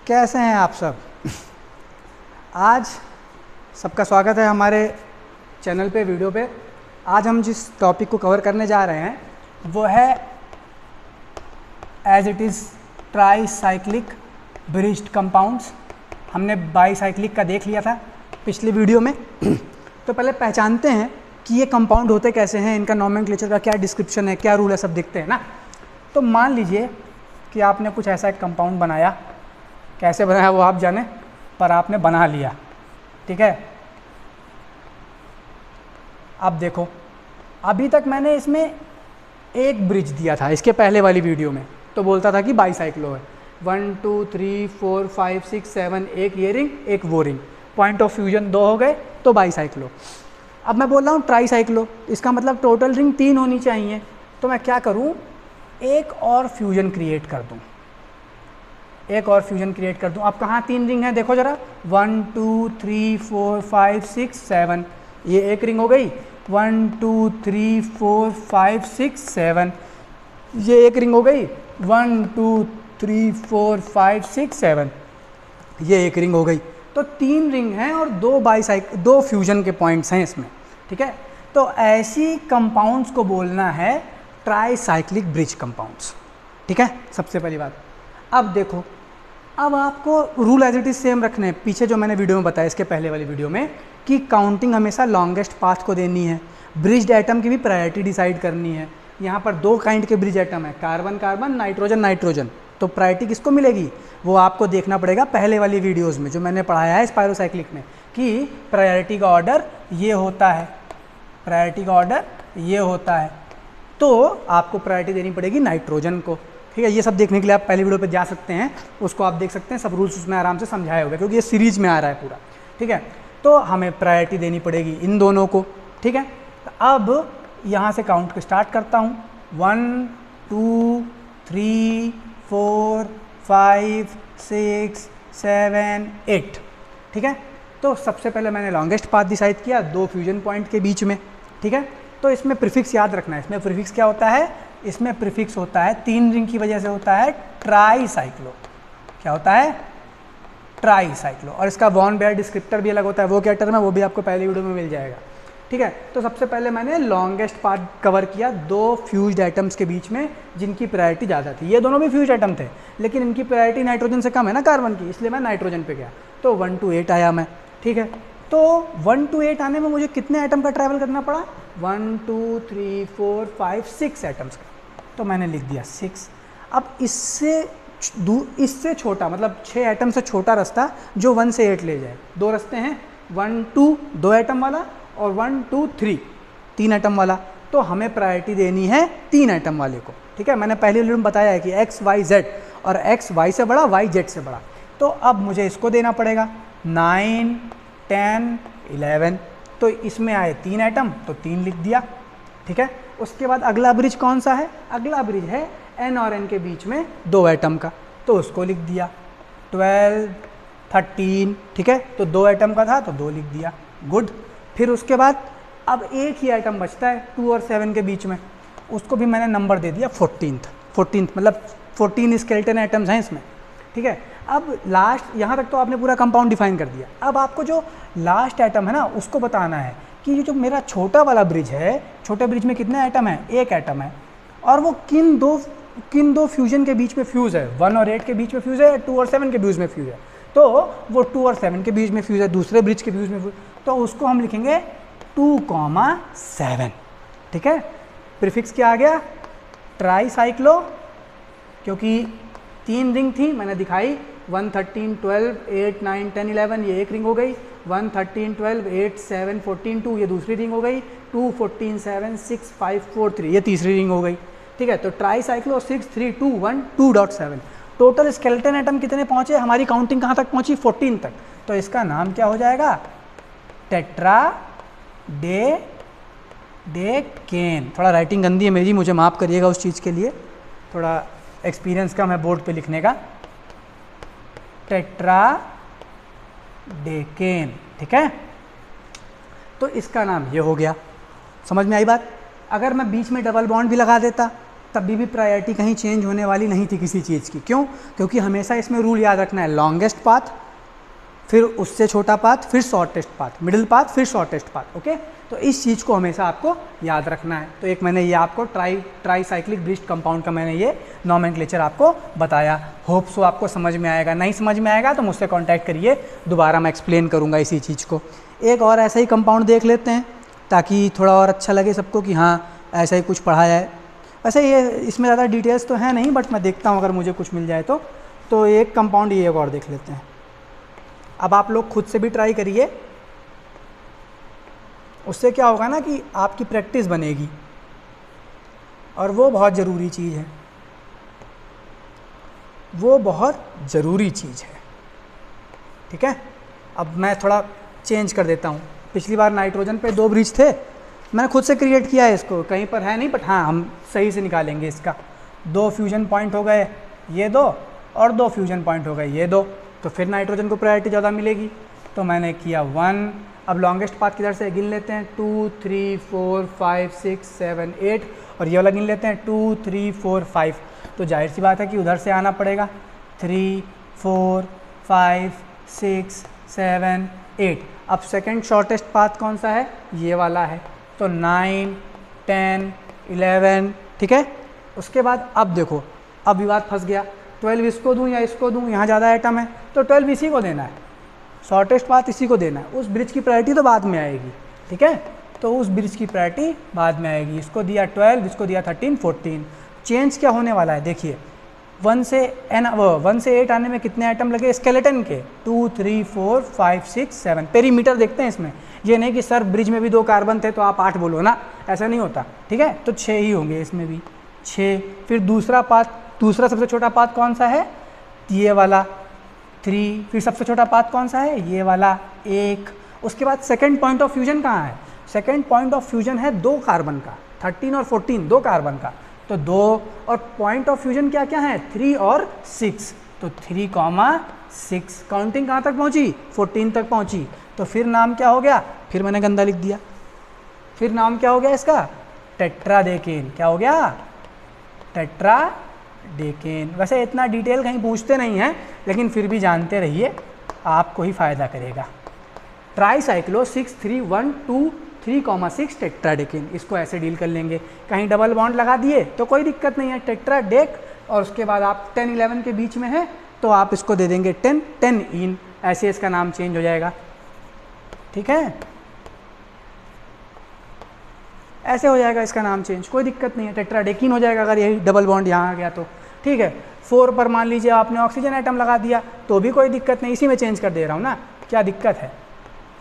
कैसे हैं आप सब। आज सबका स्वागत है हमारे चैनल पे, वीडियो पे। आज हम जिस टॉपिक को कवर करने जा रहे हैं वो है as it is tricyclic bridged compounds. हमने बाईसाइक्लिक का देख लिया था पिछली वीडियो में। तो पहले पहचानते हैं कि ये कंपाउंड होते कैसे हैं, इनका नॉमेनक्लेचर का क्या डिस्क्रिप्शन है, क्या रूल है, सब दिखते हैं ना। तो मान लीजिए कि आपने कुछ ऐसा एक कंपाउंड बनाया, कैसे बनाया वो आप जाने, पर आपने बना लिया, ठीक है। अब देखो, अभी तक मैंने इसमें एक ब्रिज दिया था इसके पहले वाली वीडियो में, तो बोलता था कि बाईसाइक्लो है। 1 2 3 4 5 6 7, एक ये रिंग एक वो रिंग, पॉइंट ऑफ फ्यूजन 2 हो गए तो बाईसाइक्लो। अब मैं बोल रहा हूँ ट्राईसाइक्लो, इसका मतलब टोटल रिंग 3 होनी चाहिए। तो मैं क्या करूँ, एक और फ्यूजन क्रिएट कर दूँ, एक और फ्यूजन क्रिएट कर दूँ। अब कहाँ 3 रिंग हैं देखो ज़रा, 1 2 3 4 5 6 7, ये एक रिंग हो गई। 1 2 3 4 5 6 7, ये एक रिंग हो गई। 1 2 3 4 5 6 7, ये एक रिंग हो गई। तो 3 रिंग हैं और 2 फ्यूजन के पॉइंट्स हैं इसमें, ठीक है। तो ऐसी कंपाउंड्स को बोलना है ट्राईसाइक्लिक ब्रिज कंपाउंड्स, ठीक है, सबसे पहली बात। अब देखो, अब आपको rule as it is same रखने हैं, पीछे जो मैंने वीडियो में बताया इसके पहले वाली वीडियो में, कि काउंटिंग हमेशा लॉन्गेस्ट पाथ को देनी है। ब्रिज्ड एटम की भी प्रायोरिटी डिसाइड करनी है। यहाँ पर 2 काइंड के ब्रिज एटम है, कार्बन कार्बन, नाइट्रोजन नाइट्रोजन। तो प्रायोरिटी किसको मिलेगी वो आपको देखना पड़ेगा पहले वाली वीडियोज़ में, जो मैंने पढ़ाया है स्पायरोसाइक्लिक में, कि प्रायोरिटी का ऑर्डर ये होता है, प्रायोरिटी का ऑर्डर ये होता है। तो आपको प्रायोरिटी देनी पड़ेगी नाइट्रोजन को, ठीक है। ये सब देखने के लिए आप पहली वीडियो पे जा सकते हैं, उसको आप देख सकते हैं, सब रूल्स उसमें आराम से समझाए होंगे, क्योंकि ये सीरीज में आ रहा है पूरा, ठीक है। तो हमें प्रायोरिटी देनी पड़ेगी इन दोनों को, ठीक है। तो अब यहाँ से काउंट स्टार्ट करता हूँ, 1 2 3 4 5 6 7 8, ठीक है। तो सबसे पहले मैंने लॉन्गेस्ट पाथ डिसाइड किया 2 फ्यूजन पॉइंट के बीच में, ठीक है। तो इसमें प्रीफिक्स याद रखना है। इसमें प्रीफिक्स क्या होता है, इसमें प्रीफिक्स होता है 3 रिंग की वजह से होता है ट्राईसाइक्लो। क्या होता है, ट्राईसाइक्लो। और इसका वॉन बेयर डिस्क्रिप्टर भी अलग होता है, वो क्या टर्म है वो भी आपको पहली वीडियो में मिल जाएगा, ठीक है। तो सबसे पहले मैंने लॉन्गेस्ट पाथ कवर किया 2 फ्यूज्ड एटम्स के बीच में जिनकी प्रायोरिटी ज़्यादा थी। ये दोनों भी फ्यूज्ड एटम थे, लेकिन इनकी प्रायोरिटी नाइट्रोजन से कम है ना, कार्बन की, इसलिए मैं नाइट्रोजन पे गया। तो 1 to 8 आया मैं, ठीक है। तो 1 to 8 आने में मुझे कितने एटम का ट्रैवल करना पड़ा, 1 2 3 4 5 6 एटम्स का। तो मैंने लिख दिया 6। अब इससे छोटा, मतलब 6 एटम से छोटा रास्ता जो 1 से 8 ले जाए, 2 रास्ते हैं, 1 2 2 एटम वाला और 1 2 3 3 एटम वाला। तो हमें प्रायोरिटी देनी है 3 एटम वाले को, ठीक है। मैंने पहले वीडियो में बताया है कि x y z, और x y से बड़ा, y z से बड़ा। तो अब मुझे इसको देना पड़ेगा 9 10 11। तो इसमें आए 3 एटम, तो 3 लिख दिया, ठीक है। उसके बाद अगला ब्रिज कौन सा है, अगला ब्रिज है n और n के बीच में 2 एटम का, तो उसको लिख दिया 12 13, ठीक है। तो 2 एटम का था तो 2 लिख दिया, गुड। फिर उसके बाद अब एक ही एटम बचता है 2 और 7 के बीच में, उसको भी मैंने नंबर दे दिया 14th, मतलब 14 स्केलेटन एटम्स हैं इसमें, ठीक है। अब लास्ट, यहाँ तक तो आपने पूरा कंपाउंड डिफाइन कर दिया। अब आपको जो लास्ट एटम है ना उसको बताना है कि ये जो मेरा छोटा वाला ब्रिज है, छोटे ब्रिज में कितने एटम है, 1 एटम है, और वो किन दो फ्यूजन के बीच में फ्यूज़ है, 1 और 8 के बीच में फ्यूज़ है, 2 और 7 के बीच में फ्यूज़ है। तो वो 2 और 7 के बीच में फ्यूज़ है, दूसरे ब्रिज के बीच में फ्यूज़, तो उसको हम लिखेंगे 2,7, ठीक है। प्रीफिक्स क्या आ गया, ट्राईसाइक्लो, क्योंकि 3 रिंग थी मैंने दिखाई, 1 13 12 8 9 10 11, ये एक रिंग हो गई। 1 13 12 8 7 14 2, ये दूसरी रिंग हो गई। 2 14 7 6 5 4 3, ये तीसरी रिंग हो गई, ठीक है। तो ट्राईसाइक्लो 6 3 2 1 2.7। टोटल स्केलेटन एटम कितने पहुंचे, हमारी काउंटिंग कहाँ तक पहुंची, 14 तक। तो इसका नाम क्या हो जाएगा, टेट्राडेकेन। थोड़ा राइटिंग गंदी है मेरी, मुझे माफ़ करिएगा उस चीज़ के लिए, थोड़ा एक्सपीरियंस कम है बोर्ड पे लिखने का। टेट्राडेकेन, ठीक है। तो इसका नाम ये हो गया, समझ में आई बात। अगर मैं बीच में डबल बॉन्ड भी लगा देता तभी भी प्रायोरिटी कहीं चेंज होने वाली नहीं थी किसी चीज़ की। क्यों? क्योंकि हमेशा इसमें रूल याद रखना है, लॉन्गेस्ट पाथ, फिर उससे छोटा पाथ, फिर शॉर्टेस्ट पाथ, मिडिल पाथ, फिर शॉर्टेस्ट पाथ। ओके, तो इस चीज़ को हमेशा आपको याद रखना है। तो एक मैंने ये आपको ट्राई साइक्लिक ब्रिज्ड कंपाउंड का मैंने ये नॉमेनक्लेचर आपको बताया। होप सो आपको समझ में आएगा। नहीं समझ में आएगा तो मुझसे कॉन्टैक्ट करिए, दोबारा मैं एक्सप्लेन करूँगा इसी चीज़ को। एक और ऐसा ही कंपाउंड देख लेते हैं ताकि थोड़ा और अच्छा लगे सबको कि हाँ ऐसा ही कुछ पढ़ा जाए। वैसे ये इसमें ज़्यादा डिटेल्स तो है नहीं, बट मैं देखता हूँ अगर मुझे कुछ मिल जाए तो एक कंपाउंड ये एक और देख लेते हैं। अब आप लोग खुद से भी ट्राई करिए, उससे क्या होगा ना कि आपकी प्रैक्टिस बनेगी, और वो बहुत ज़रूरी चीज़ है, वो बहुत ज़रूरी चीज़ है। ठीक है, अब मैं थोड़ा चेंज कर देता हूँ। पिछली बार नाइट्रोजन पे 2 ब्रिज थे, मैंने खुद से क्रिएट किया है इसको, कहीं पर है नहीं, बट हाँ हम सही से निकालेंगे इसका। 2 फ्यूजन पॉइंट हो गए ये 2, और 2 फ्यूजन पॉइंट हो गए ये 2, तो फिर नाइट्रोजन को प्रायोरिटी ज़्यादा मिलेगी। तो मैंने किया 1। अब लॉन्गेस्ट पाथ किधर से गिन लेते हैं, 2 3 4 5 6 7 8, और ये वाला गिन लेते हैं 2 3 4 5। तो जाहिर सी बात है कि उधर से आना पड़ेगा, 3 4 5 6 7 8। अब सेकंड शॉर्टेस्ट पाथ कौन सा है, ये वाला है, तो 9 10 11। ठीक है, उसके बाद अब देखो, अब विवाद फंस गया, 12 इसको दूं या इसको दूं, यहाँ ज़्यादा आइटम है तो 12 इसी को देना है, शॉर्टेस्ट पाथ इसी को देना है। उस ब्रिज की प्रायोरिटी तो बाद में आएगी। ठीक है, तो उस ब्रिज की प्रायोरिटी बाद में आएगी। इसको दिया 12, इसको दिया 13 14। चेंज क्या होने वाला है देखिए, 1 से 8 आने में कितने आइटम लगे स्केलेटन के, 2 3 4 5 6 7। पेरीमीटर देखते हैं इसमें, ये नहीं कि सर ब्रिज में भी 2 कार्बन थे तो आप 8 बोलो ना, ऐसा नहीं होता। ठीक है, तो 6 ही होंगे इसमें भी, 6। फिर दूसरा पाथ, दूसरा सबसे छोटा पाथ कौन सा है, ये वाला 3। फिर सबसे छोटा पाथ कौन सा है, ये वाला 1। उसके बाद सेकंड पॉइंट ऑफ फ्यूजन कहाँ है, सेकंड पॉइंट ऑफ फ्यूजन है 2 कार्बन का, 13 और 14, 2 कार्बन का, तो 2। और पॉइंट ऑफ फ्यूजन क्या क्या है, 3 और 6, तो 3,6। काउंटिंग कहाँ तक पहुँची, 14 तक पहुँची। तो फिर नाम क्या हो गया, फिर मैंने गंदा लिख दिया, फिर नाम क्या हो गया इसका, टेट्राडेकेन। क्या हो गया, टेट्राडेकेन। वैसे इतना डिटेल कहीं पूछते नहीं हैं, लेकिन फिर भी जानते रहिए, आपको ही फ़ायदा करेगा। ट्राईसाइक्लो 63123,6 टेट्राडेकेन, इसको ऐसे डील कर लेंगे। कहीं डबल बॉन्ड लगा दिए तो कोई दिक्कत नहीं है, टेट्राडेक, और उसके बाद आप 10 11 के बीच में है तो आप इसको दे देंगे 10 10 इन, ऐसे इसका नाम चेंज हो जाएगा। ठीक है, ऐसे हो जाएगा इसका नाम चेंज, कोई दिक्कत नहीं है, टेट्राडेकिन हो जाएगा अगर यही डबल बॉन्ड यहाँ आ गया तो। ठीक है, 4 पर मान लीजिए आपने ऑक्सीजन आइटम लगा दिया तो भी कोई दिक्कत नहीं, इसी में चेंज कर दे रहा हूँ ना, क्या दिक्कत है।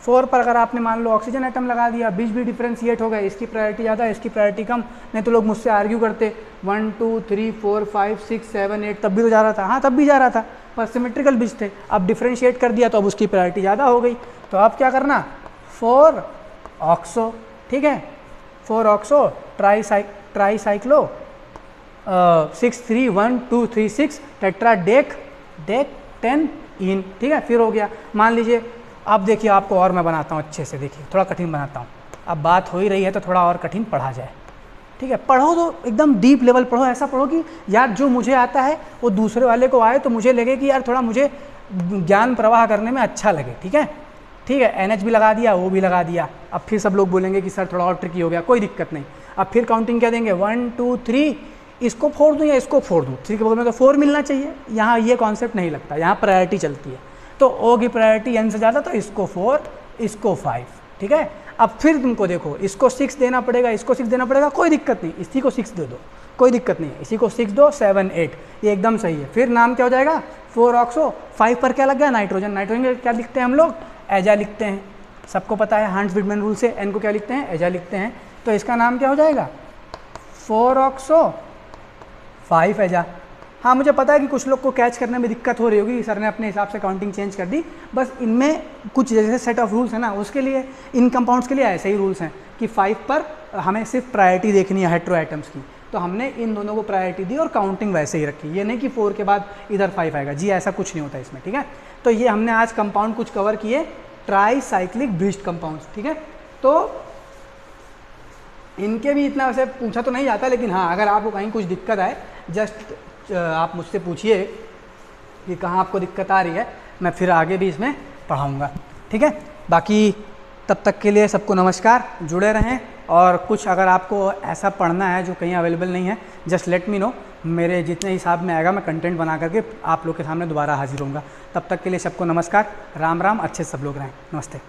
4 पर अगर आपने मान लो ऑक्सीजन आइटम लगा दिया, बीच भी डिफ्रेंशिएट हो गए, इसकी प्रायोरिटी ज़्यादा, इसकी प्रायोरिटी कम। नहीं तो लोग मुझसे आर्ग्यू करते 1 2 3 4 5 6 7 8, तब भी तो जा रहा था, हाँ तब भी जा रहा था, पर सिमेट्रिकल बीच थे। अब डिफ्रेंशिएट कर दिया तो अब उसकी प्रायोरिटी ज़्यादा हो गई, तो अब क्या करना, 4 ऑक्सो। ठीक है, 4 ऑक्सो ट्राईसाइक्लो 63123 टेट्राडेक 10 इन। ठीक है, फिर हो गया। मान लीजिए, अब देखिए आपको और मैं बनाता हूँ अच्छे से, देखिए थोड़ा कठिन बनाता हूँ। अब बात हो ही रही है तो थोड़ा और कठिन पढ़ा जाए। ठीक है, पढ़ो तो एकदम डीप लेवल पढ़ो, ऐसा पढ़ो कि यार जो मुझे आता है वो दूसरे वाले को आए तो मुझे लगे कि यार थोड़ा मुझे ज्ञान प्रवाह करने में अच्छा लगे। ठीक है, ठीक है, NH भी लगा दिया, वो भी लगा दिया। अब फिर सब लोग बोलेंगे कि सर थोड़ा और ट्रिकी हो गया, कोई दिक्कत नहीं। अब फिर काउंटिंग क्या देंगे, 1 2 3, इसको फोड़ दूँ या इसको फोड़ दूँ, 3 के बगल में तो 4 मिलना चाहिए। यहाँ ये कॉन्सेप्ट नहीं लगता, यहाँ प्रायोरिटी चलती है, तो O की प्रायोरिटी N से ज़्यादा, तो इसको 4 इसको 5। ठीक है, अब फिर तुमको देखो, इसको 6 देना पड़ेगा, इसको 6 देना पड़ेगा, कोई दिक्कत नहीं, इसी को 6 दे दो, कोई दिक्कत नहीं है, इसी को 6 दो, 7 8, ये एकदम सही है। फिर नाम क्या हो जाएगा, 4 ऑक्सो। 5 पर क्या लग गया, नाइट्रोजन। नाइट्रोजन क्या लिखते हैं हम लोग, एजा लिखते हैं, सबको पता है हांस विटमैन रूल से, N को क्या लिखते हैं, एजा लिखते हैं। तो इसका नाम क्या हो जाएगा, 4 ऑक्सो 5 एजा। हाँ मुझे पता है कि कुछ लोग को कैच करने में दिक्कत हो रही होगी, सर ने अपने हिसाब से काउंटिंग चेंज कर दी, बस इनमें कुछ जैसे सेट ऑफ रूल्स है ना, उसके लिए इन कंपाउंड्स के लिए ऐसे ही रूल्स हैं कि 5 पर हमें सिर्फ प्रायोरिटी देखनी है हेट्रो आइटम्स की, तो हमने इन दोनों को प्रायोरिटी दी और काउंटिंग वैसे ही रखी। ये नहीं कि 4 के बाद इधर 5 आएगा, जी ऐसा कुछ नहीं होता इसमें। ठीक है, तो ये हमने आज कंपाउंड कुछ कवर किए, ट्राईसाइक्लिक ब्रिज्ड कंपाउंड्स। ठीक है, तो इनके भी इतना वैसे पूछा तो नहीं जाता, लेकिन हाँ अगर आपको कहीं कुछ दिक्कत आए जस्ट आप मुझसे पूछिए कि कहाँ आपको दिक्कत आ रही है, मैं फिर आगे भी इसमें पढ़ाऊँगा। ठीक है, बाकी तब तक के लिए सबको नमस्कार, जुड़े रहें। और कुछ अगर आपको ऐसा पढ़ना है जो कहीं अवेलेबल नहीं है, जस्ट लेट मी नो, मेरे जितने हिसाब में आएगा मैं कंटेंट बना करके आप लोग के सामने दोबारा हाजिर होऊंगा। तब तक के लिए सबको नमस्कार, राम राम, अच्छे से सब लोग रहें, नमस्ते।